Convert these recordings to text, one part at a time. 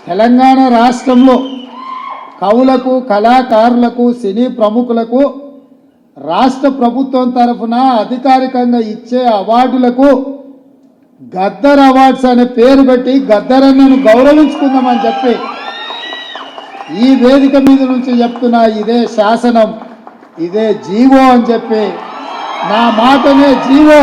తెలంగాణ రాష్ట్రంలో కవులకు కళాకారులకు సినీ ప్రముఖులకు రాష్ట్ర ప్రభుత్వం తరఫున అధికారికంగా ఇచ్చే అవార్డులకు గద్దర్ అవార్డ్స్ అనే పేరు పెట్టి గద్దరన్నను గౌరవించుకుందామని చెప్పి ఈ వేదిక మీద నుంచి చెప్తున్నా. ఇదే శాసనం, ఇదే జీవో అని చెప్పి, నా మాటనే జీవో.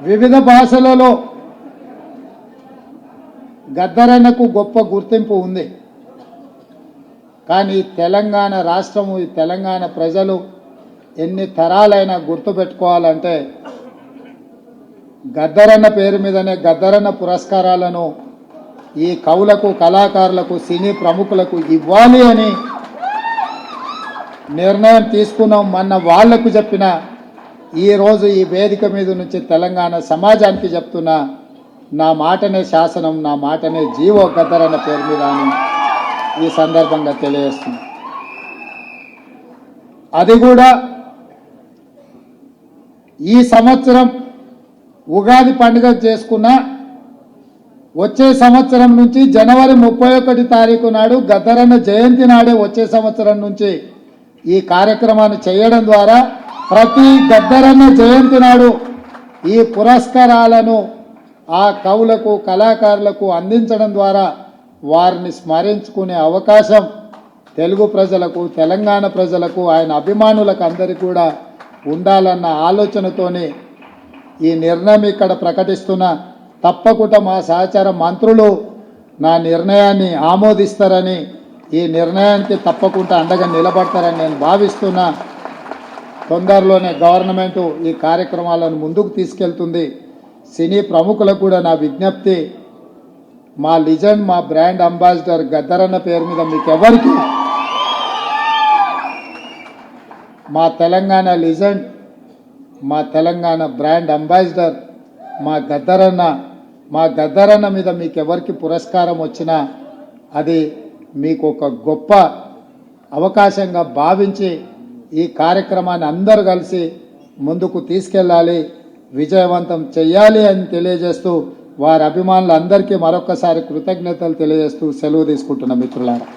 వివిధ భాషలలో గద్దరన్నకు గొప్ప గుర్తింపు ఉంది. కానీ తెలంగాణ రాష్ట్రము, ఈ తెలంగాణ ప్రజలు ఎన్ని తరాలైనా గుర్తుపెట్టుకోవాలంటే గద్దరన్న పేరు మీదనే గద్దరన్న పురస్కారాలను ఈ కవులకు కళాకారులకు సినీ ప్రముఖులకు ఇవ్వాలి అని నిర్ణయం తీసుకున్నాం. మొన్న వాళ్లకు చెప్పిన, ఈరోజు ఈ వేదిక మీద నుంచి తెలంగాణ సమాజానికి చెప్తున్నా, నా మాటనే శాసనం, నా మాటనే జీవో గద్దరన్న పేరు మీద అని ఈ సందర్భంగా తెలియజేస్తున్నా. అది కూడా ఈ సంవత్సరం ఉగాది పండుగ చేసుకున్న వచ్చే సంవత్సరం నుంచి జనవరి 31 తారీఖు నాడు గద్దరన్న జయంతి నాడే వచ్చే సంవత్సరం నుంచి ఈ కార్యక్రమాన్ని చేయడం ద్వారా ప్రతి గద్దరన్న జయంతి నాడు ఈ పురస్కారాలను ఆ కవులకు కళాకారులకు అందించడం ద్వారా వారిని స్మరించుకునే అవకాశం తెలుగు ప్రజలకు, తెలంగాణ ప్రజలకు, ఆయన అభిమానులకు అందరికీ కూడా ఉండాలన్న ఆలోచనతోనే ఈ నిర్ణయం ఇక్కడ ప్రకటిస్తున్నా. తప్పకుండా మా సహచార మంత్రులు నా నిర్ణయాన్ని ఆమోదిస్తారని, ఈ నిర్ణయానికి తప్పకుండా అండగా నిలబడతారని నేను భావిస్తున్నా. తొందరలోనే గవర్నమెంట్ ఈ కార్యక్రమాలను ముందుకు తీసుకెళ్తుంది. సినీ ప్రముఖులకు కూడా నా విజ్ఞప్తి, మా లిజెండ్, మా బ్రాండ్ అంబాసిడర్ గద్దరన్న పేరు మీద మీకెవరికి, మా తెలంగాణ లిజెండ్, మా తెలంగాణ బ్రాండ్ అంబాసిడర్ మా గద్దరన్న మీద మీకెవరికి పురస్కారం వచ్చినా అది మీకు ఒక గొప్ప అవకాశంగా భావించి ఈ కార్యక్రమాన్ని అందరూ కలిసి ముందుకు తీసుకెళ్ళాలి, విజయవంతం చేయాలి అని తెలియజేస్తూ, వారి అభిమానులందరికీ మరొకసారి కృతజ్ఞతలు తెలియజేస్తూ సెలవు తీసుకుంటున్న మిత్రులారా.